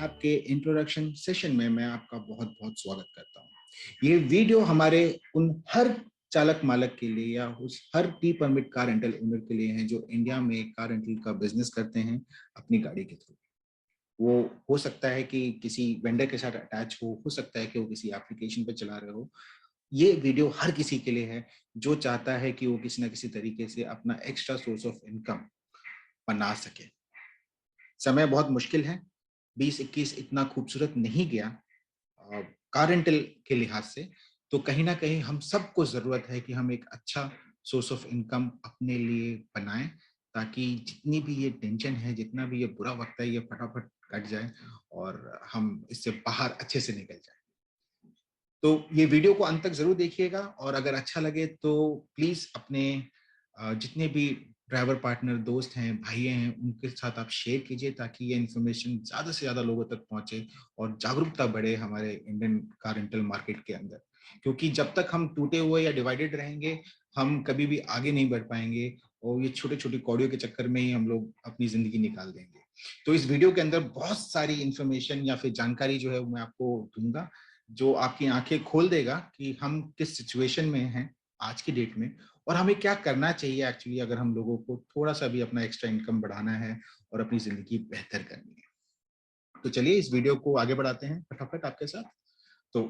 App के introduction session में मैं आपका बहुत बहुत स्वागत करता हूं। ये वीडियो हमारे उन हर चालक मालक के लिए या उस हर T permit car rental owner के लिए है जो इंडिया में कार रेंटल का बिजनेस करते हैं अपनी गाड़ी के थ्रू। वो हो सकता है कि किसी वेंडर के साथ अटैच हो सकता है कि वो किसी एप्लीकेशन पे चला रहे हो। ये वीडियो हर किसी के लिए है जो चाहता है कि वो किसी ना किसी तरीके से अपना एक्स्ट्रा सोर्स ऑफ इनकम बना सके। समय बहुत मुश्किल है, 2021 इतना खूबसूरत नहीं गया कार रेंटल के लिहाज से, तो कहीं ना कहीं हम सबको जरूरत है कि हम एक अच्छा सोर्स ऑफ इनकम अपने लिए बनाएं, ताकि जितनी भी ये टेंशन है, जितना भी ये बुरा वक्त है, ये फटाफट कट जाए और हम इससे बाहर अच्छे से निकल जाए। तो ये वीडियो को अंत तक जरूर देखिएगा और अगर अच्छा लगे तो प्लीज अपने जितने भी ड्राइवर पार्टनर दोस्त हैं, भाई हैं, उनके साथ आप शेयर कीजिए ताकि ये इन्फॉर्मेशन ज्यादा से ज्यादा लोगों तक पहुंचे और जागरूकता बढ़े हमारे इंडियन कार रेंटल मार्केट के अंदर। क्योंकि जब तक हम टूटे हुए या डिवाइडेड रहेंगे, हम कभी भी आगे नहीं बढ़ पाएंगे और ये छोटे छोटे कौड़ियों के चक्कर में ही हम लोग अपनी जिंदगी निकाल देंगे। तो इस वीडियो के अंदर बहुत सारी इंफॉर्मेशन या फिर जानकारी जो है मैं आपको दूंगा, जो आपकी आंखें खोल देगा कि हम किस सिचुएशन में हैं आज की डेट में और हमें क्या करना चाहिए एक्चुअली, अगर हम लोगों को थोड़ा सा भी अपना एक्स्ट्रा इनकम बढ़ाना है और अपनी जिंदगी बेहतर करनी है। तो चलिए इस वीडियो को आगे बढ़ाते हैं फटाफट आपके साथ। तो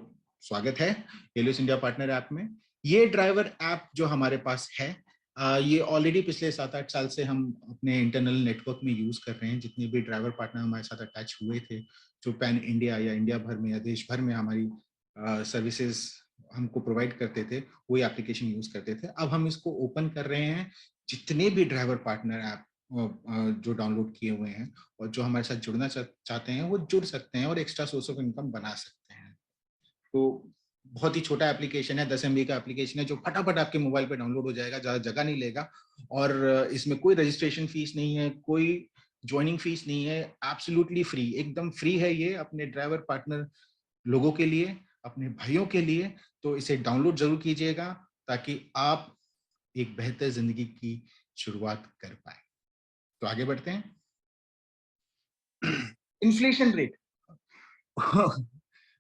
स्वागत है हेलियोस इंडिया पार्टनर ऐप में। ये ड्राइवर ऐप जो हमारे पास है, ये ऑलरेडी पिछले 7-8 साल से हम अपने इंटरनल नेटवर्क में यूज कर रहे हैं। जितने भी ड्राइवर पार्टनर हमारे साथ अटैच हुए थे, जो पैन इंडिया या इंडिया भर में या देश भर में हमारी सर्विसेज हमको प्रोवाइड करते थे, वही एप्लीकेशन यूज करते थे। अब हम इसको ओपन कर रहे हैं, जितने भी ड्राइवर पार्टनर ऐप जो डाउनलोड किए हुए हैं और जो हमारे साथ जुड़ना चाहते हैं वो जुड़ सकते हैं और एक्स्ट्रा सोर्स ऑफ इनकम बना सकते हैं। तो बहुत ही छोटा एप्लीकेशन है, 10 MB का एप्लीकेशन है जो फटाफट आपके मोबाइल पे डाउनलोड हो जाएगा, ज्यादा जगह नहीं लेगा और इसमें कोई रजिस्ट्रेशन फीस नहीं है, कोई ज्वाइनिंग फीस नहीं है, एब्सोल्युटली फ्री, एकदम फ्री है ये अपने ड्राइवर पार्टनर लोगों के लिए, अपने भाइयों के लिए। तो इसे डाउनलोड जरूर कीजिएगा ताकि आप एक बेहतर जिंदगी की शुरुआत कर पाए। तो आगे बढ़ते हैं। इन्फ्लेशन रेट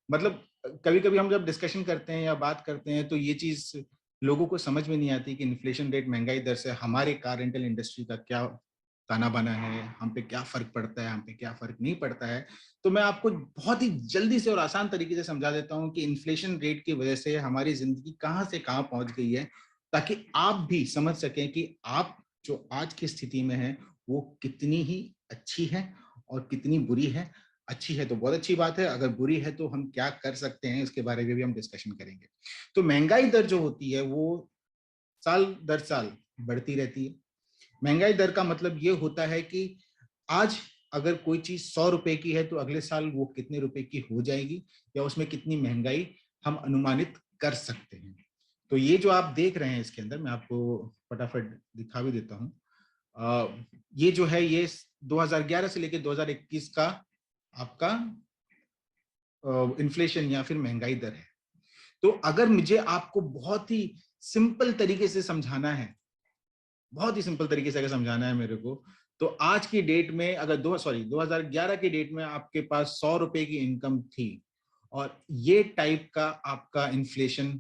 मतलब कभी कभी हम जब डिस्कशन करते हैं या बात करते हैं तो ये चीज लोगों को समझ में नहीं आती कि इन्फ्लेशन रेट, महंगाई दर से हमारे कार रेंटल इंडस्ट्री का क्या ताना बाना है, हम पे क्या फर्क पड़ता है, हम पे क्या फर्क नहीं पड़ता है। तो मैं आपको बहुत ही जल्दी से और आसान तरीके से समझा देता हूं कि इन्फ्लेशन रेट की वजह से हमारी जिंदगी कहां से कहां पहुंच गई है, ताकि आप भी समझ सकें कि आप जो आज की स्थिति में है वो कितनी ही अच्छी है और कितनी बुरी है। अच्छी है तो बहुत अच्छी बात है, अगर बुरी है तो हम क्या कर सकते हैं इसके बारे में भी हम डिस्कशन करेंगे। तो महंगाई दर जो होती है वो साल दर साल बढ़ती रहती है। महंगाई दर का मतलब ये होता है कि आज अगर कोई चीज 100 रुपए की है तो अगले साल वो कितने रुपए की हो जाएगी या उसमें कितनी महंगाई हम अनुमानित कर सकते हैं। तो ये जो आप देख रहे हैं इसके अंदर, मैं आपको फटाफट दिखा भी देता हूँ। ये जो है ये 2011 से लेकर 2021 का आपका इन्फ्लेशन या फिर महंगाई दर है। तो अगर मुझे आपको बहुत ही सिंपल तरीके से समझाना है, बहुत ही सिंपल तरीके से अगर समझाना है मेरे को, तो आज की डेट में अगर 2011 की डेट में आपके पास 100 रुपए की इनकम थी और ये टाइप का आपका इन्फ्लेशन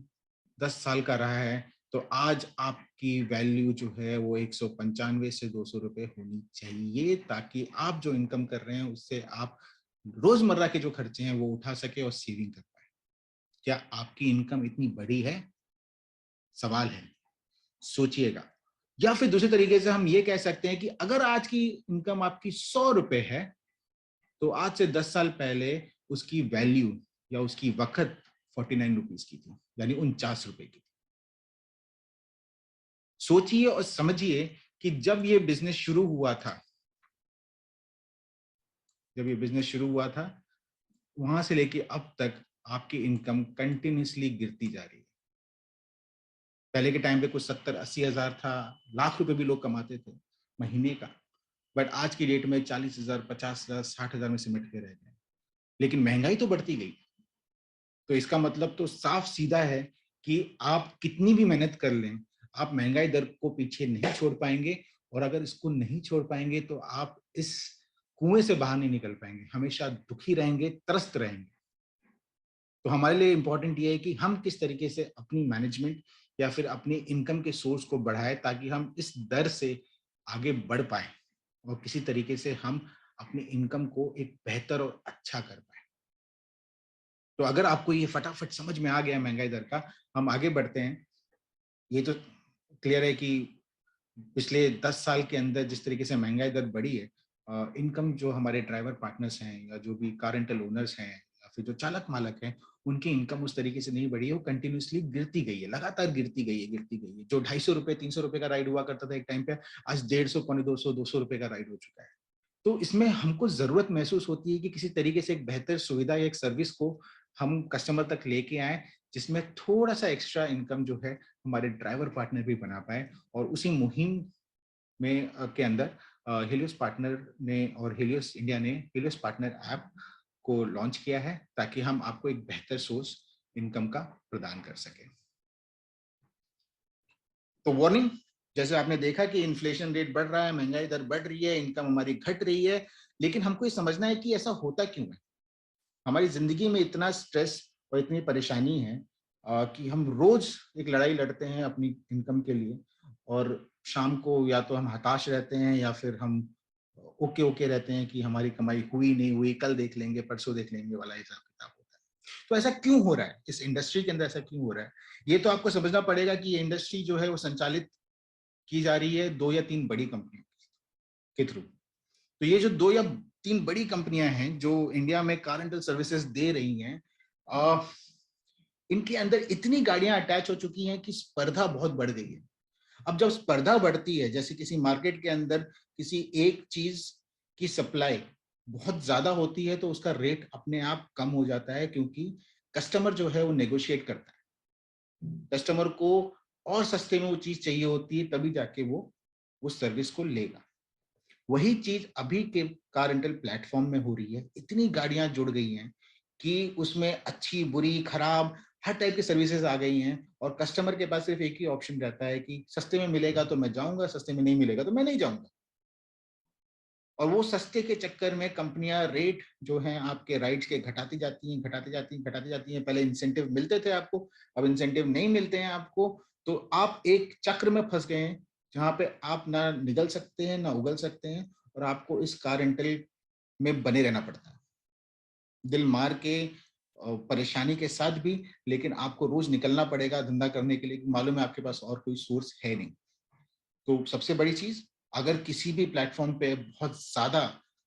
10 साल का रहा है, तो आज आपकी वैल्यू जो है वो 195 से 200 रुपए होनी चाहिए, ताकि आप जो इनकम कर रहे हैं उससे आप रोजमर्रा के जो खर्चे हैं वो उठा सके और सेविंग कर पाए। क्या आपकी इनकम इतनी बड़ी है? सवाल है, सोचिएगा। या फिर दूसरे तरीके से हम ये कह सकते हैं कि अगर आज की इनकम आपकी 100 रुपए है, तो आज से 10 साल पहले उसकी वैल्यू या उसकी वक्त 49 रुपीज की थी, यानी 49 रुपए की थी। सोचिए और समझिए कि जब ये बिजनेस शुरू हुआ था, वहां से लेके अब तक आपकी इनकम कंटिन्यूसली गिरती जा रही है। पहले के टाइम पे कुछ 70-80 हजार था, लाख रुपए भी लोग कमाते थे महीने का, बट आज की डेट में 40 हजार, 50 हजार, 60 हजार में सिमट के रह गए। लेकिन महंगाई तो बढ़ती गई। तो इसका मतलब तो साफ सीधा है कि आप कितनी भी मेहनत कर लें, आप महंगाई दर को पीछे नहीं छोड़ पाएंगे। और अगर इसको नहीं छोड़ पाएंगे तो आप इस कुएं से बाहर नहीं निकल पाएंगे, हमेशा दुखी रहेंगे, त्रस्त रहेंगे। तो हमारे लिए इंपॉर्टेंट ये है कि हम किस तरीके से अपनी मैनेजमेंट या फिर अपनी इनकम के सोर्स को बढ़ाएं, ताकि हम इस दर से आगे बढ़ पाए और किसी तरीके से हम अपनी इनकम को एक बेहतर और अच्छा कर पाए। तो अगर आपको ये फटाफट समझ में आ गया महंगाई दर का, हम आगे बढ़ते हैं। ये तो क्लियर है कि पिछले 10 साल के अंदर जिस तरीके से महंगाई दर बढ़ी है, इनकम जो हमारे ड्राइवर पार्टनर्स हैं या जो भी कार रेंटल ओनर्स हैं या फिर जो चालक मालक हैं, उनकी इनकम उस तरीके से नहीं बढ़ी है, वो कंटिन्यूसली गिरती गई है, लगातार गिरती गई है। जो 250 रुपए 300 रुपए का राइड हुआ करता था एक टाइम पे, आज 150, 200 रुपए का राइड हो चुका है। तो इसमें हमको जरूरत महसूस होती है कि किसी तरीके से एक बेहतर सुविधा या एक सर्विस को हम कस्टमर तक लेके आए, जिसमें थोड़ा सा एक्स्ट्रा इनकम जो है हमारे ड्राइवर पार्टनर भी बना पाए। और उसी मुहिम में के अंदर हेलियोस पार्टनर ने और हेलियोस इंडिया ने हेलियोस पार्टनर ऐप को लॉन्च किया है, ताकि हम आपको एक बेहतर सोर्स इनकम का प्रदान कर सके। तो वार्निंग, जैसे आपने देखा कि इन्फ्लेशन रेट बढ़ रहा है, महंगाई दर बढ़ रही है, इनकम हमारी घट रही है, लेकिन हमको ये समझना है कि ऐसा होता क्यों है। हमारी जिंदगी में इतना स्ट्रेस और इतनी परेशानी है कि हम रोज एक लड़ाई लड़ते हैं अपनी इनकम के लिए, और शाम को या तो हम हताश रहते हैं या फिर हम ओके ओके रहते हैं कि हमारी कमाई हुई नहीं हुई, कल देख लेंगे, परसों देख लेंगे वाला हिसाब किताब होता है। तो ऐसा क्यों हो रहा है इस इंडस्ट्री के अंदर, ऐसा क्यों हो रहा है? ये तो आपको समझना पड़ेगा कि ये इंडस्ट्री जो है वो संचालित की जा रही है 2 या 3 बड़ी कंपनियों के थ्रू। तो ये जो 2 या 3 बड़ी कंपनियां हैं जो इंडिया में कार रेंटल सर्विसेज दे रही हैं, इनके अंदर इतनी गाड़ियां अटैच हो चुकी हैं कि स्पर्धा बहुत बढ़ गई है। अब जब स्पर्धा बढ़ती है, जैसे किसी मार्केट के अंदर किसी एक चीज की सप्लाई बहुत ज्यादा होती है, तो उसका रेट अपने आप कम हो जाता है, क्योंकि कस्टमर जो है वो नेगोशिएट करता है। कस्टमर को और सस्ते में वो चीज चाहिए होती है, तभी जाके वो उस सर्विस को लेगा। वही चीज अभी के कार रेंटल प्लेटफॉर्म में हो रही है। इतनी गाड़ियां जुड़ गई हैं कि उसमें अच्छी बुरी खराब हर टाइप की सर्विसेज आ गई हैं, और कस्टमर के पास सिर्फ एक ही ऑप्शन रहता है कि सस्ते में मिलेगा तो मैं जाऊंगा, सस्ते में नहीं मिलेगा तो मैं नहीं जाऊंगा। और वो सस्ते के चक्कर में कंपनियां रेट जो हैं आपके राइड्स के घटाती जाती हैं, घटाती जाती हैं। पहले इंसेंटिव मिलते थे आपको, अब इंसेंटिव नहीं मिलते हैं आपको। तो आप एक चक्र में फंस गए हैं, जहां पे आप ना निकल सकते हैं ना उगल सकते हैं, और आपको इस कार रेंटल में बने रहना पड़ता है, दिल मार के परेशानी के साथ भी। लेकिन आपको रोज निकलना पड़ेगा धंधा करने के लिए, मालूम है आपके पास और कोई सोर्स है नहीं। तो सबसे बड़ी चीज, अगर किसी भी प्लेटफॉर्म पे बहुत ज्यादा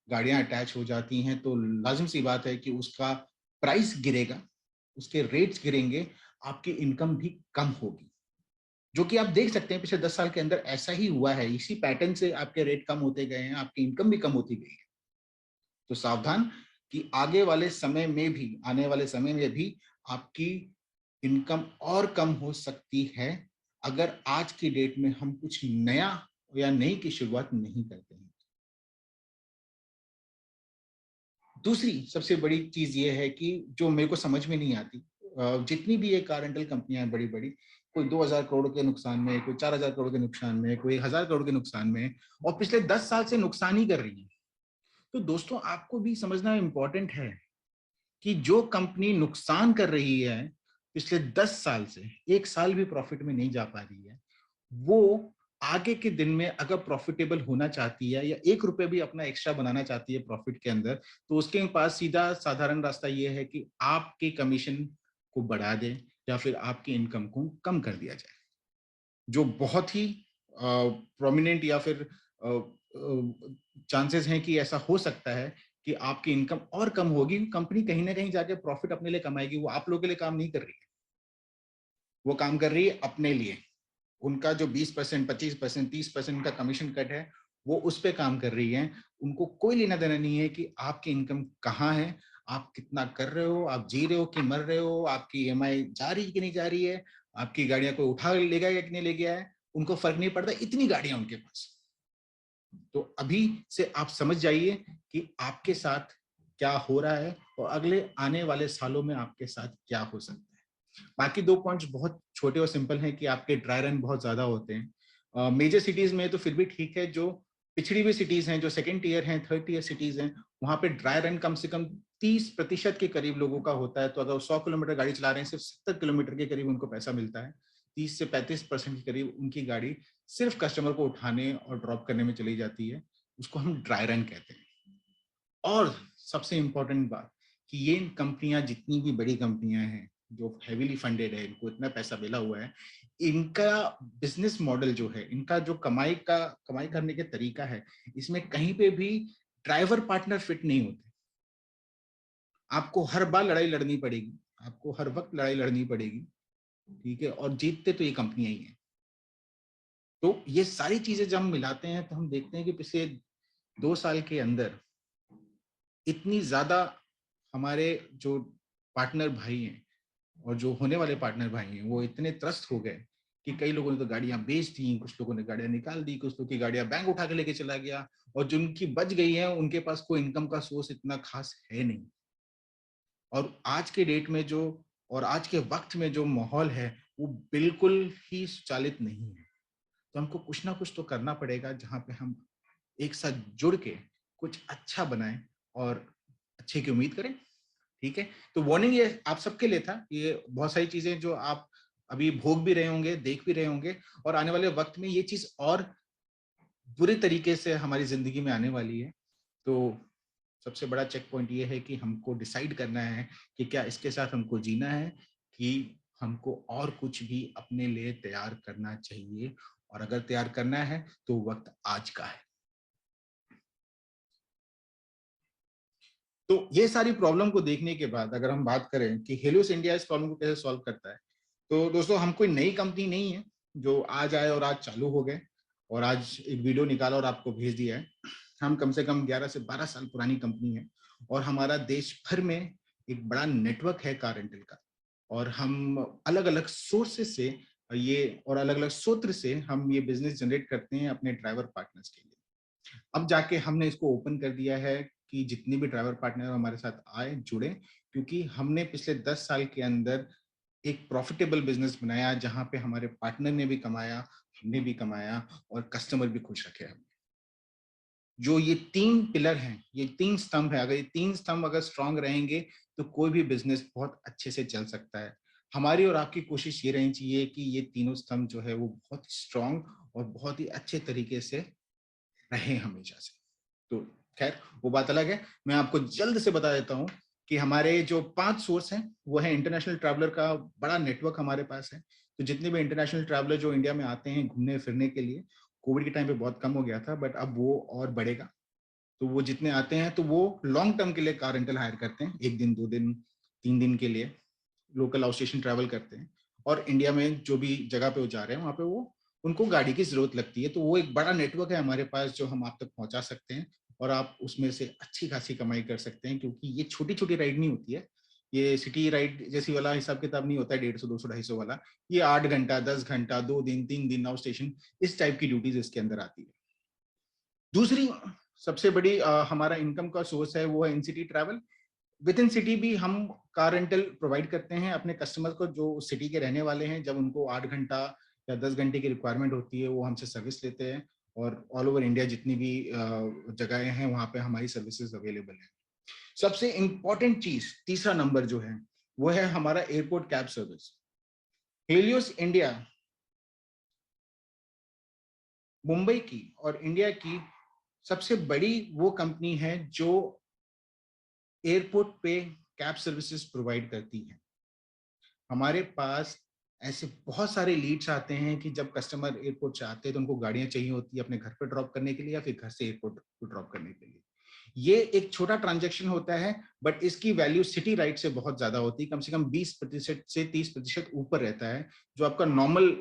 गाड़ियां अटैच हो जाती हैं, तो लाजिम सी बात है कि उसका प्राइस गिरेगा, उसके रेट्स गिरेंगे, आपकी इनकम भी कम होगी। जो कि आप देख सकते हैं पिछले 10 साल के अंदर ऐसा ही हुआ है। इसी पैटर्न से आपके रेट कम होते गए हैं, आपकी इनकम भी कम होती गई है। तो सावधान कि आगे वाले समय में भी, आने वाले समय में भी आपकी इनकम और कम हो सकती है, अगर आज की डेट में हम कुछ नया या नई की शुरुआत नहीं करते हैं। दूसरी सबसे बड़ी चीज ये है कि जो मेरे को समझ में नहीं आती, जितनी भी ये कार रेंटल कंपनियां बड़ी बड़ी, कोई 2000 करोड़ के नुकसान में, कोई 4000 करोड़ के नुकसान में, कोई 1000 करोड़ के नुकसान में, और पिछले 10 साल से नुकसान ही कर रही है। तो दोस्तों आपको भी समझना इंपॉर्टेंट है कि जो कंपनी नुकसान कर रही है पिछले 10 साल से, एक साल भी प्रॉफिट में नहीं जा पा रही है, वो आगे के दिन में अगर प्रॉफिटेबल होना चाहती है या 1 रुपए भी अपना एक्स्ट्रा बनाना चाहती है प्रॉफिट के अंदर, तो उसके पास सीधा साधारण रास्ता ये है कि आपके कमीशन को बढ़ा दे या फिर आपकी इनकम को कम कर दिया जाए। जो बहुत ही प्रोमिनेंट या फिर चांसेस हैं कि ऐसा हो सकता है कि आपकी इनकम और कम होगी। कंपनी कहीं ना कहीं जाके प्रॉफिट अपने लिए कमाएगी, वो आप लोगों के लिए काम नहीं कर रही है, वो काम कर रही है अपने लिए। उनका जो 20%, 25%, 30% का कमीशन कट है, वो उस पर काम कर रही है। उनको कोई लेना देना नहीं है कि आपकी इनकम कहाँ है, आप कितना कर रहे हो, आप जी रहे हो कि मर रहे हो, आपकी ईएमआई जा रही है कि नहीं जा रही है, आपकी गाड़ियां कोई उठा ले गया या कि नहीं ले गया है, उनको फर्क नहीं पड़ता, इतनी गाड़ियां उनके पास। तो अभी से आप समझ जाइए कि आपके साथ क्या हो रहा है और अगले आने वाले सालों में आपके साथ क्या हो सकता है। बाकी 2 पॉइंट्स बहुत छोटे और सिंपल हैं कि आपके ड्राई रन बहुत ज्यादा होते हैं। मेजर सिटीज में तो फिर भी ठीक है, जो पिछड़ी हुई सिटीज हैं, जो सेकंड टियर हैं, थर्ड टियर सिटीज हैं, वहां पे ड्राई रन कम से कम 30% के करीब लोगों का होता है। तो अगर 100 किलोमीटर गाड़ी चला रहे हैं, सिर्फ 70 किलोमीटर के करीब उनको पैसा मिलता है। 30 से 35% के करीब उनकी गाड़ी सिर्फ कस्टमर को उठाने और ड्रॉप करने में चली जाती है। उसको हम ड्राई रन कहते हैं। और सबसे इंपॉर्टेंट बात कि ये कंपनियां, जितनी भी बड़ी कंपनियां हैं जो हैवीली फंडेड है, इनको इतना पैसा मिला हुआ है, इनका बिजनेस मॉडल जो है, इनका जो कमाई करने के तरीका है, इसमें कहीं पे भी ड्राइवर पार्टनर फिट नहीं होते। आपको हर बार लड़ाई लड़नी पड़ेगी, आपको हर वक्त लड़ाई लड़नी पड़ेगी, ठीक है, और जीतते तो ये कंपनियां ही हैं। तो ये सारी चीजें जब हम मिलाते हैं तो हम देखते हैं कि पिछले 2 साल के अंदर इतनी ज्यादा हमारे जो पार्टनर भाई हैं और जो होने वाले पार्टनर भाई हैं, वो इतने त्रस्त हो गए कि कई लोगों ने तो गाड़ियां बेच दी, कुछ लोगों ने गाड़ियां निकाल दी, कुछ लोगों की गाड़ियां बैंक उठा के लेके चला गया, और जिनकी बच गई है उनके पास कोई इनकम का सोर्स इतना खास है नहीं। और आज के डेट में जो, और आज के वक्त में जो माहौल है, वो बिल्कुल ही सुचालित नहीं है। तो हमको कुछ ना कुछ तो करना पड़ेगा जहाँ पे हम एक साथ जुड़ के कुछ अच्छा बनाएं और अच्छे की उम्मीद करें। ठीक है, तो वार्निंग ये आप सबके लिए था। ये बहुत सारी चीजें जो आप अभी भोग भी रहे होंगे, देख भी रहे होंगे, और आने वाले वक्त में ये चीज और बुरे तरीके से हमारी जिंदगी में आने वाली है। तो सबसे बड़ा चेक पॉइंट ये है कि हमको डिसाइड करना है कि क्या इसके साथ हमको जीना है, कि हमको और कुछ भी अपने लिए तैयार करना चाहिए। और अगर तैयार करना है तो वक्त आज का है। तो ये सारी प्रॉब्लम को देखने के बाद अगर हम बात करें कि हेलियोस इंडिया इस प्रॉब्लम को कैसे सॉल्व करता है, तो दोस्तों हम कोई नई कंपनी नहीं है जो आज आए और आज चालू हो गए और आज एक वीडियो निकाला और आपको भेज दिया है। हम कम से कम 11 से 12 साल पुरानी कंपनी है, और हमारा देश भर में एक बड़ा नेटवर्क है कार रेंटल का। और हम अलग अलग सोर्सेस से ये, और अलग अलग सूत्र से हम ये बिजनेस जनरेट करते हैं अपने ड्राइवर पार्टनर्स के लिए। अब जाके हमने इसको ओपन कर दिया है कि जितने भी ड्राइवर पार्टनर हमारे साथ आए, जुड़े, क्योंकि हमने पिछले 10 साल के अंदर एक प्रॉफिटेबल बिजनेस बनाया जहां पे हमारे पार्टनर ने भी कमाया, हमने भी कमाया, और कस्टमर भी खुश रखे हमने। जो ये 3 पिलर हैं, ये 3 स्तंभ है, अगर ये 3 स्तंभ अगर स्ट्रांग रहेंगे तो कोई भी बिजनेस बहुत अच्छे से चल सकता है। हमारी और आपकी कोशिश ये रहनी चाहिए कि ये तीनों स्तंभ जो है वो बहुत स्ट्रांग और बहुत ही अच्छे तरीके से रहे हमेशा से। तो खैर वो बात अलग है। मैं आपको जल्द से बता देता हूँ कि हमारे जो 5 सोर्स हैं वो है इंटरनेशनल ट्रैवलर का बड़ा नेटवर्क हमारे पास है। तो जितने भी इंटरनेशनल ट्रैवलर जो इंडिया में आते हैं घूमने फिरने के लिए, कोविड के टाइम पे बहुत कम हो गया था, बट अब वो और बढ़ेगा। तो वो जितने आते हैं तो वो लॉन्ग टर्म के लिए कार रेंटल हायर करते हैं, 1 दिन 2 दिन 3 दिन के लिए लोकल आउट स्टेशन ट्रैवल करते हैं। और इंडिया में जो भी जगह पे वो जा रहे हैं वहाँ पे वो उनको गाड़ी की जरूरत लगती है, तो वो एक बड़ा नेटवर्क है हमारे पास जो हम आप तक पहुंचा सकते हैं। और आप उसमें से अच्छी खासी कमाई कर सकते हैं, क्योंकि ये छोटी छोटी राइड नहीं होती है। ये सिटी राइड जैसी वाला हिसाब किताब नहीं होता है, 150 200 250 वाला। ये 8 घंटा 10 घंटा 2 दिन 3 दिन आउट स्टेशन, इस टाइप की ड्यूटीज इसके अंदर आती है। दूसरी सबसे बड़ी हमारा इनकम का सोर्स है वो है इन city travel. With in city भी हम कार रेंटल प्रोवाइड करते हैं अपने कस्टमर को जो सिटी के रहने वाले हैं। जब उनको 8 घंटा या 10 घंटे की रिक्वायरमेंट होती है वो हमसे सर्विस लेते हैं, और ऑल ओवर इंडिया जितनी भी जगहें हैं वहां पे हमारी सर्विसेज अवेलेबल है। सबसे इंपॉर्टेंट चीज, तीसरा नंबर जो है वो है हमारा airport cab service. Helios India Mumbai की और इंडिया की सबसे बड़ी वो कंपनी है जो एयरपोर्ट पे कैब सर्विसेज प्रोवाइड करती है। हमारे पास ऐसे बहुत सारे लीड्स आते हैं कि जब कस्टमर एयरपोर्ट से आते हैं तो उनको गाड़ियां चाहिए होती है अपने घर पे ड्रॉप करने के लिए या फिर घर से एयरपोर्ट को ड्रॉप करने के लिए। ये एक छोटा ट्रांजैक्शन होता है, बट इसकी वैल्यू सिटी राइड से बहुत ज्यादा होती है, कम से कम 20% से 30% ऊपर रहता है। जो आपका नॉर्मल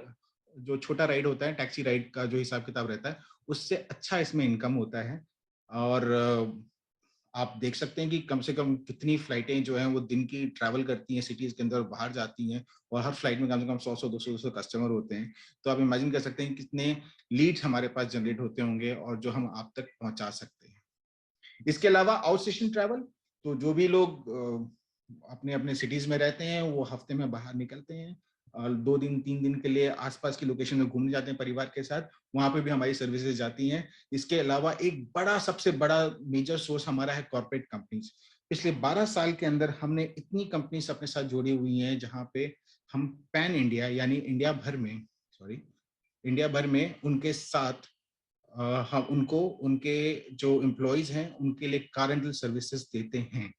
जो छोटा राइड होता है, टैक्सी राइड का जो हिसाब किताब रहता है, उससे अच्छा इसमें इनकम होता है। और आप देख सकते हैं कि कम से कम कितनी फ्लाइटें जो हैं वो दिन की ट्रैवल करती हैं सिटीज के अंदर और बाहर जाती हैं, और हर फ्लाइट में कम से कम 100 200 कस्टमर होते हैं। तो आप इमेजिन कर सकते हैं कितने लीड्स हमारे पास जनरेट होते होंगे और जो हम आप तक पहुंचा सकते हैं। इसके अलावा आउट स्टेशन ट्रैवल, तो जो भी लोग अपने अपने सिटीज में रहते हैं वो हफ्ते में बाहर निकलते हैं 2 दिन 3 दिन के लिए आसपास की लोकेशन में घूमने जाते हैं परिवार के साथ, वहां पे भी हमारी सर्विसेज जाती हैं। इसके अलावा एक बड़ा सबसे बड़ा मेजर सोर्स हमारा है कॉर्पोरेट कंपनीज। पिछले 12 साल के अंदर हमने इतनी कंपनीज अपने साथ जोड़ी हुई हैं जहां पे हम पैन इंडिया यानी इंडिया भर में उनके साथ हम उनको उनके जो एम्प्लॉयज हैं उनके लिए कार रेंटल सर्विसेज देते हैं,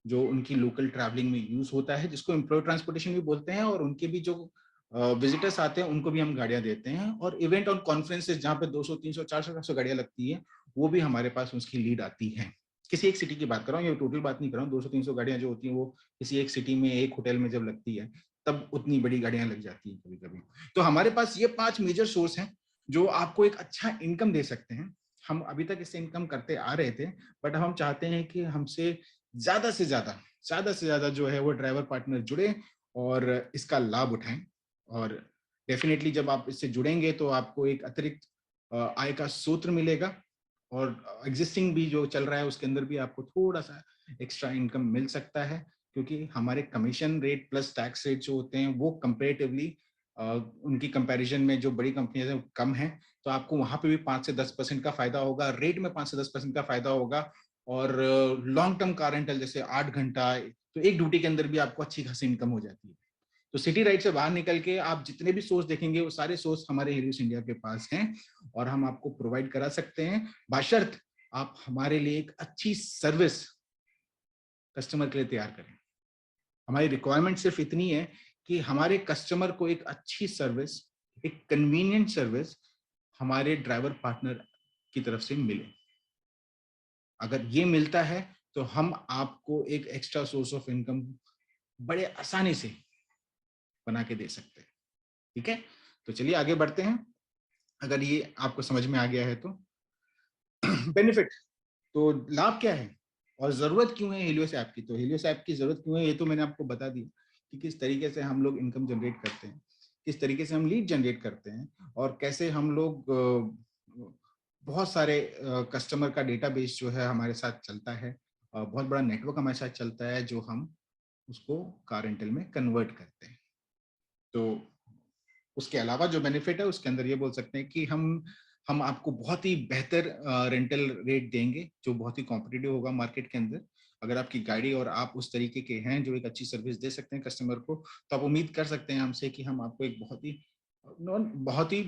जो उनकी लोकल ट्रैवलिंग में यूज होता है, जिसको एम्प्लॉय ट्रांसपोर्टेशन भी बोलते हैं। और उनके भी जो विजिटर्स आते हैं उनको भी हम गाड़ियां देते हैं। और इवेंट और कॉन्फ्रेंसेस जहाँ पे 200 300 400 500 गाड़ियां लगती है, वो भी हमारे पास उसकी लीड आती है। किसी एक सिटी की बात कर रहा हूँ, ये टोटल बात नहीं कर रहा हूँ। 200 300 गाड़ियां जो होती हैं वो किसी एक सिटी में एक होटल में जब लगती है तब उतनी बड़ी गाड़ियां लग जाती हैं कभी कभी। तो हमारे पास ये 5 मेजर सोर्स हैं जो आपको एक अच्छा इनकम दे सकते हैं। हम अभी तक इससे इनकम करते आ रहे थे, बट हम चाहते हैं कि हमसे ज्यादा से ज्यादा जो है वो ड्राइवर पार्टनर जुड़े और इसका लाभ उठाएं। और डेफिनेटली जब आप इससे जुड़ेंगे तो आपको एक अतिरिक्त आय का सूत्र मिलेगा। और एग्जिस्टिंग भी जो चल रहा है उसके अंदर भी आपको थोड़ा सा एक्स्ट्रा इनकम मिल सकता है, क्योंकि हमारे commission rate plus tax rate जो होते हैं वो कंपेरेटिवली उनकी कंपैरिजन में जो बड़ी कंपनियां हैं कम है। तो आपको वहां पे भी 5 से 10% का फायदा होगा, रेट में 5 से 10% का फायदा होगा। और लॉन्ग टर्म कार रेंटल जैसे 8 घंटा, तो एक ड्यूटी के अंदर भी आपको अच्छी खासी इनकम हो जाती है। तो सिटी राइड से बाहर निकल के आप जितने भी सोर्स देखेंगे वो सारे सोर्स हमारे हेलियोस इंडिया के पास हैं और हम आपको प्रोवाइड करा सकते हैं, बशर्त आप हमारे लिए एक अच्छी सर्विस कस्टमर के लिए तैयार करें। हमारी रिक्वायरमेंट सिर्फ इतनी है कि हमारे कस्टमर को एक अच्छी सर्विस, एक कन्वीनियंट सर्विस हमारे ड्राइवर पार्टनर की तरफ से मिले। अगर ये मिलता है तो हम आपको एक एक्स्ट्रा सोर्स ऑफ इनकम बड़े आसानी से बना के दे सकते हैं। ठीक है, तो चलिए आगे बढ़ते हैं। अगर ये आपको समझ में आ गया है तो बेनिफिट, तो लाभ क्या है और जरूरत क्यों है हेलियोस ऐप की। तो हेलियोस ऐप की जरूरत क्यों है ये तो मैंने आपको बता दिया कि किस तरीके से हम लोग इनकम जनरेट करते हैं, किस तरीके से हम लीड जनरेट करते हैं, और कैसे हम लोग बहुत सारे कस्टमर का डेटाबेस जो है हमारे साथ चलता है, बहुत बड़ा नेटवर्क हमारे साथ चलता है जो हम उसको कार रेंटल में कन्वर्ट करते हैं। तो उसके अलावा जो बेनिफिट है उसके अंदर ये बोल सकते हैं कि हम आपको बहुत ही बेहतर रेंटल रेट देंगे जो बहुत ही कॉम्पिटिटिव होगा मार्केट के अंदर। अगर आपकी गाड़ी और आप उस तरीके के हैं जो एक अच्छी सर्विस दे सकते हैं कस्टमर को, तो आप उम्मीद कर सकते हैं हमसे कि हम आपको एक बहुत ही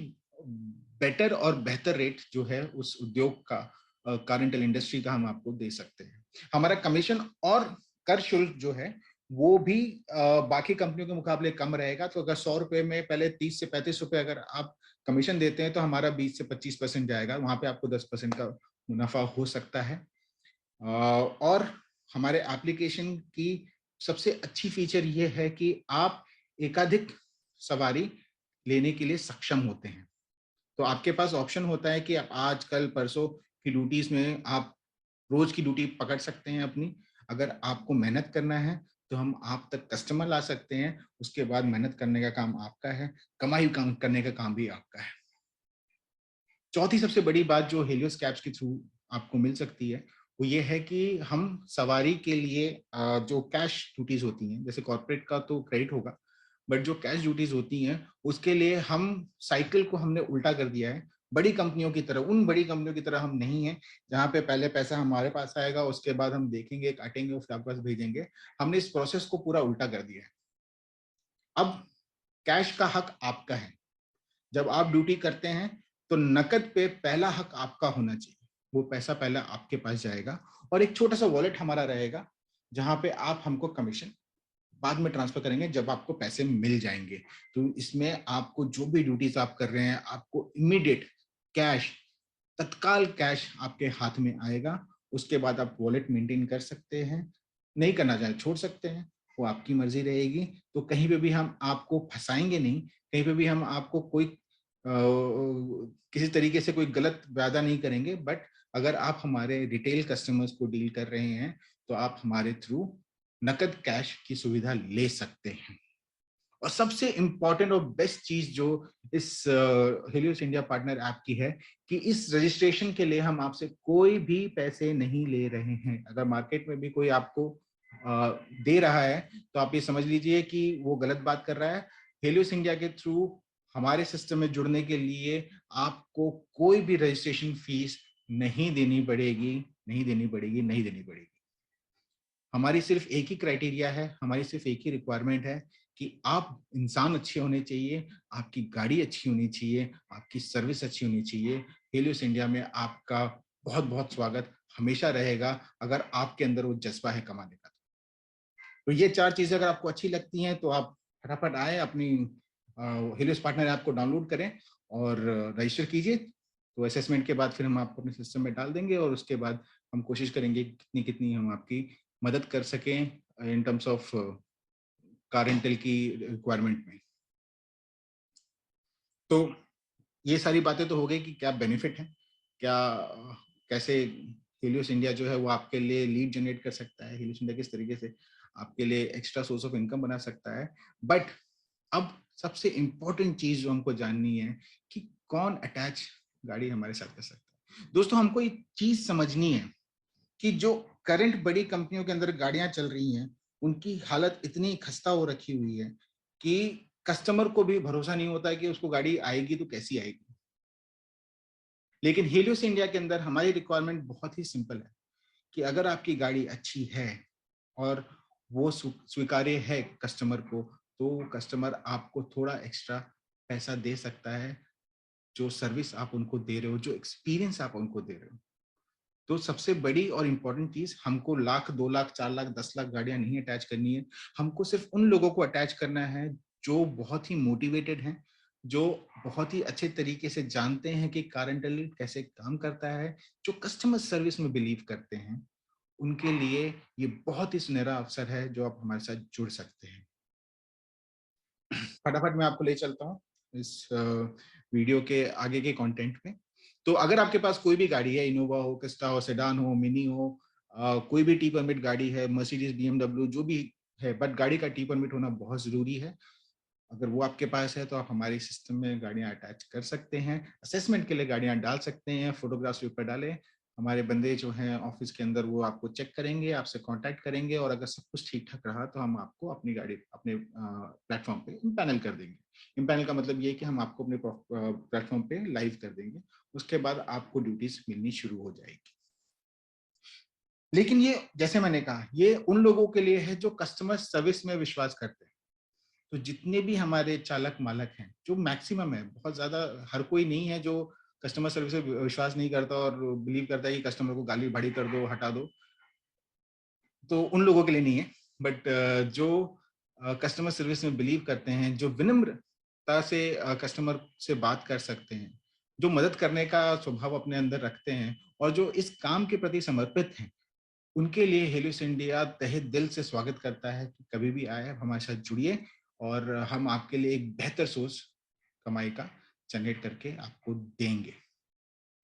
बेटर और बेहतर रेट जो है उस उद्योग का, कार रेंटल इंडस्ट्री का, हम आपको दे सकते हैं। हमारा कमीशन और कर शुल्क जो है वो भी बाकी कंपनियों के मुकाबले कम रहेगा। तो अगर 100 रुपए में पहले 30 से 35 रुपए अगर आप कमीशन देते हैं तो हमारा 20 से 25% जाएगा, वहां पे आपको 10% का मुनाफा हो सकता है। और हमारे एप्लीकेशन की सबसे अच्छी फीचर ये है कि आप एकाधिक सवारी लेने के लिए सक्षम होते हैं। तो आपके पास ऑप्शन होता है कि आप आज कल परसों की ड्यूटीज में आप रोज की ड्यूटी पकड़ सकते हैं अपनी। अगर आपको मेहनत करना है तो हम आप तक कस्टमर ला सकते हैं, उसके बाद मेहनत करने का काम आपका है, कमाई काम करने का काम भी आपका है। चौथी सबसे बड़ी बात जो हेलियोस कैब्स के थ्रू आपको मिल सकती है वो ये है कि हम सवारी के लिए जो कैश ड्यूटीज होती हैं, जैसे कॉर्पोरेट का तो क्रेडिट होगा, बट जो कैश ड्यूटीज होती हैं उसके लिए हम साइकिल को हमने उल्टा कर दिया है। बड़ी कंपनियों की तरह, उन बड़ी कंपनियों की तरह हम नहीं है जहाँ पे पहले पैसा हमारे पास आएगा, उसके बाद हम देखेंगे काटेंगे और फिर आपके पास भेजेंगे। हमने इस प्रोसेस को पूरा उल्टा कर दिया है। अब कैश का हक आपका है। जब आप ड्यूटी करते हैं तो नकद पे पहला हक आपका होना चाहिए, वो पैसा पहले आपके पास जाएगा और एक छोटा सा वॉलेट हमारा रहेगा जहां पे आप हमको कमीशन बाद में ट्रांसफर करेंगे जब आपको पैसे मिल जाएंगे। तो इसमें आपको जो भी ड्यूटीज आप कर रहे हैं आपको इमीडिएट कैश, तत्काल कैश आपके हाथ में आएगा। उसके बाद आप वॉलेट मेंटेन कर सकते हैं, नहीं करना चाहे छोड़ सकते हैं, वो आपकी मर्जी रहेगी। तो कहीं पे भी हम आपको फंसाएंगे नहीं, कहीं पे भी हम आपको कोई किसी तरीके से कोई गलत वादा नहीं करेंगे। बट अगर आप हमारे रिटेल कस्टमर्स को डील कर रहे हैं तो आप हमारे थ्रू नकद कैश की सुविधा ले सकते हैं। और सबसे इंपॉर्टेंट और बेस्ट चीज जो इस हेलियोस इंडिया पार्टनर ऐप की है कि इस रजिस्ट्रेशन के लिए हम आपसे कोई भी पैसे नहीं ले रहे हैं। अगर मार्केट में भी कोई आपको दे रहा है तो आप ये समझ लीजिए कि वो गलत बात कर रहा है। हेलियोस इंडिया के थ्रू हमारे सिस्टम में जुड़ने के लिए आपको कोई भी रजिस्ट्रेशन फीस नहीं देनी पड़ेगी, नहीं देनी पड़ेगी, नहीं देनी पड़ेगी। हमारी सिर्फ एक ही क्राइटेरिया है, हमारी सिर्फ एक ही रिक्वायरमेंट है कि आप इंसान अच्छे होने चाहिए, आपकी गाड़ी अच्छी होनी चाहिए, आपकी सर्विस अच्छी होनी चाहिए। हेलियोस इंडिया में आपका बहुत बहुत स्वागत हमेशा रहेगा, अगर आपके अंदर वो जज्बा है कमाने का। तो ये 4 चीजें अगर आपको अच्छी लगती हैं तो आप फटाफट आए, अपनी हेलियोस पार्टनर ऐप को डाउनलोड करें और रजिस्टर कीजिए। तो असेसमेंट के बाद फिर हम आपको अपने सिस्टम में डाल देंगे और उसके बाद हम कोशिश करेंगे कितनी कितनी हम आपकी मदद कर सकें in terms of car rental की रिक्वायरमेंट में। तो ये सारी बातें तो हो गई कि क्या बेनिफिट है, क्या कैसे हेलियोस इंडिया जो है वो आपके लिए लीड जनरेट कर सकता है, हेलियोस इंडिया किस तरीके से आपके लिए एक्स्ट्रा सोर्स ऑफ इनकम बना सकता है। बट अब सबसे इंपॉर्टेंट चीज जो हमको जाननी है कि कौन अटैच गाड़ी हमारे साथ कर सकता है। दोस्तों, हमको ये चीज समझनी है कि जो करंट बड़ी कंपनियों के अंदर गाड़ियां चल रही हैं, उनकी हालत इतनी खस्ता हो रखी हुई है कि कस्टमर को भी भरोसा नहीं होता है कि उसको गाड़ी आएगी तो कैसी आएगी। लेकिन हेलियोस इंडिया के अंदर हमारी रिक्वायरमेंट बहुत ही सिंपल है कि अगर आपकी गाड़ी अच्छी है और वो स्वीकार्य है कस्टमर को, तो कस्टमर आपको थोड़ा एक्स्ट्रा पैसा दे सकता है। जो सर्विस आप उनको दे रहे हो, जो एक्सपीरियंस आप उनको दे रहे हो। तो सबसे बड़ी और इंपॉर्टेंट चीज, हमको लाख, 2 लाख, 4 लाख, 10 लाख गाड़ियां नहीं अटैच करनी है। हमको सिर्फ उन लोगों को अटैच करना है जो बहुत ही मोटिवेटेड हैं, जो बहुत ही अच्छे तरीके से जानते हैं कि कार रेंटल कैसे काम करता है, जो कस्टमर सर्विस में बिलीव करते हैं। उनके लिए ये बहुत ही सुनहरा अवसर है जो आप हमारे साथ जुड़ सकते हैं। फटाफट मैं आपको ले चलता हूँ इस वीडियो के आगे के कंटेंट में। तो अगर आपके पास कोई भी गाड़ी है, इनोवा हो, क्रिस्टा हो, सेडान हो, मिनी हो, कोई भी टी परमिट गाड़ी है, मर्सिडीज, बीएमडब्ल्यू, जो भी है, बट गाड़ी का टी परमिट होना बहुत जरूरी है। अगर वो आपके पास है तो आप हमारे सिस्टम में गाड़ियां अटैच कर सकते हैं, असेसमेंट के लिए गाड़ियां डाल सकते हैं, फोटोग्राफ्स ऊपर डालें। हमारे बंदे जो हैं ऑफिस के अंदर वो आपको चेक करेंगे, आपसे कांटेक्ट करेंगे और अगर सब कुछ ठीक ठाक रहा तो हम आपको अपनी गाड़ी अपने प्लेटफॉर्म पे इम्पैनल कर देंगे। इम्पैनल का मतलब ये है कि हम आपको अपने प्लेटफॉर्म पे लाइव कर देंगे। उसके बाद आपको ड्यूटीज मिलनी शुरू हो जाएगी। लेकिन ये, जैसे मैंने कहा, ये उन लोगों के लिए है जो कस्टमर सर्विस में विश्वास करते हैं। तो जितने भी हमारे चालक मालक हैं, जो मैक्सिमम है, बहुत ज्यादा हर कोई नहीं है जो कस्टमर सर्विस पे विश्वास नहीं करता और बिलीव करता है कि कस्टमर को गाली भाड़ी कर दो, हटा दो, तो उन लोगों के लिए नहीं है। बट जो कस्टमर सर्विस में बिलीव करते हैं, जो विनम्रता से कस्टमर से बात कर सकते हैं, जो मदद करने का स्वभाव अपने अंदर रखते हैं और जो इस काम के प्रति समर्पित हैं, उनके लिए हेलियोस इंडिया तहे दिल से स्वागत करता है कि कभी भी आए, हमारे साथ जुड़िए और हम आपके लिए एक बेहतर सोर्स कमाई का जनरेट करके आपको देंगे।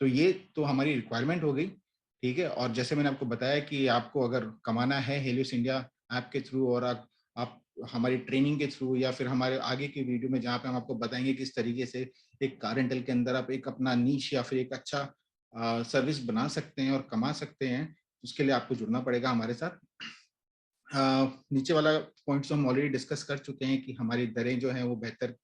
तो ये तो हमारी रिक्वायरमेंट हो गई, ठीक है। और जैसे मैंने आपको बताया कि आपको अगर कमाना है हेलियोस इंडिया ऐप के थ्रू और आप हमारी ट्रेनिंग के थ्रू या फिर हमारे आगे की वीडियो में जहाँ पे हम आपको बताएंगे किस तरीके से एक कार रेंटल के अंदर आप एक अपना नीश या फिर एक अच्छा सर्विस बना सकते हैं और कमा सकते हैं, उसके लिए आपको जुड़ना पड़ेगा हमारे साथ। नीचे वाला पॉइंट्स तो हम ऑलरेडी डिस्कस कर चुके हैं कि हमारी दरें जो हैं वो बेहतर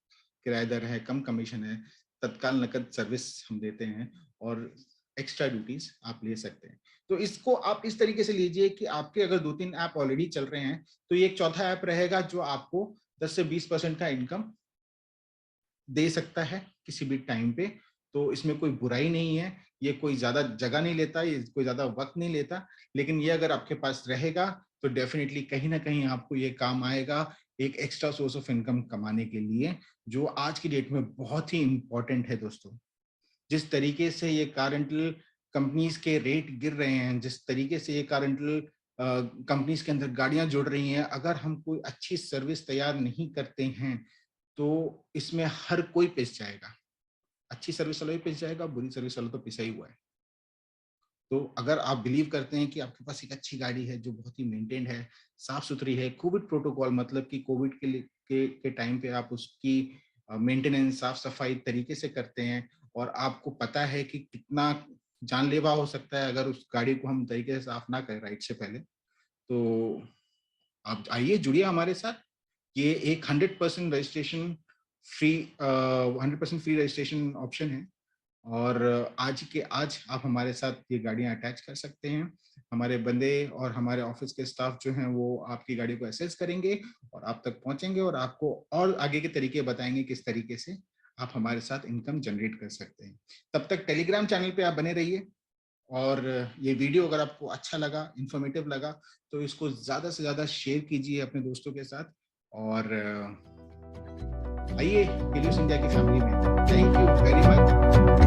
किराया दर है, कम कमीशन है, तत्काल नकद सर्विस हम देते हैं और एक्स्ट्रा ड्यूटीज आप ले सकते हैं। तो इसको आप इस तरीके से लीजिए कि आपके अगर 2-3 ऐप ऑलरेडी चल रहे हैं तो ये एक चौथा ऐप रहेगा जो आपको 10 से 20% का इनकम दे सकता है किसी भी टाइम पे। तो इसमें कोई बुराई नहीं है, ये कोई ज्यादा जगह नहीं लेता, ये कोई ज्यादा वक्त नहीं लेता, लेकिन ये अगर आपके पास रहेगा तो डेफिनेटली कहीं ना कहीं आपको ये काम आएगा एक एक्स्ट्रा सोर्स ऑफ इनकम कमाने के लिए, जो आज की डेट में बहुत ही इंपॉर्टेंट है दोस्तों। जिस तरीके से ये कार रेंटल कंपनीज के रेट गिर रहे हैं, जिस तरीके से ये कार रेंटल कंपनीज के अंदर गाड़ियां जुड़ रही हैं, अगर हम कोई अच्छी सर्विस तैयार नहीं करते हैं तो इसमें हर कोई पिस जाएगा। अच्छी सर्विस वाला भी पिस जाएगा, बुरी सर्विस वाला तो पिसा ही हुआ है। तो अगर आप बिलीव करते हैं कि आपके पास एक अच्छी गाड़ी है जो बहुत ही मेंटेन्ड है, साफ सुथरी है, कोविड प्रोटोकॉल, मतलब कि कोविड के लिए के टाइम पे आप उसकी मेंटेनेंस, साफ सफाई तरीके से करते हैं और आपको पता है कि कितना जानलेवा हो सकता है अगर उस गाड़ी को हम तरीके से साफ ना करें राइड से पहले, तो आप आइए, जुड़िए हमारे साथ। ये एक 100% registration free 100% free registration option है और आज के आज आप हमारे साथ ये गाड़ियां अटैच कर सकते हैं। हमारे बंदे और हमारे ऑफिस के स्टाफ जो हैं वो आपकी गाड़ी को असेस करेंगे और आप तक पहुंचेंगे और आपको और आगे के तरीके बताएंगे किस तरीके से आप हमारे साथ इनकम जनरेट कर सकते हैं। तब तक टेलीग्राम चैनल पे आप बने रहिए और ये वीडियो अगर आपको अच्छा लगा, इंफॉर्मेटिव लगा तो इसको ज़्यादा से ज़्यादा शेयर कीजिए अपने दोस्तों के साथ और आइए हेलियोस इंडिया की फैमिली में। Thank you very much.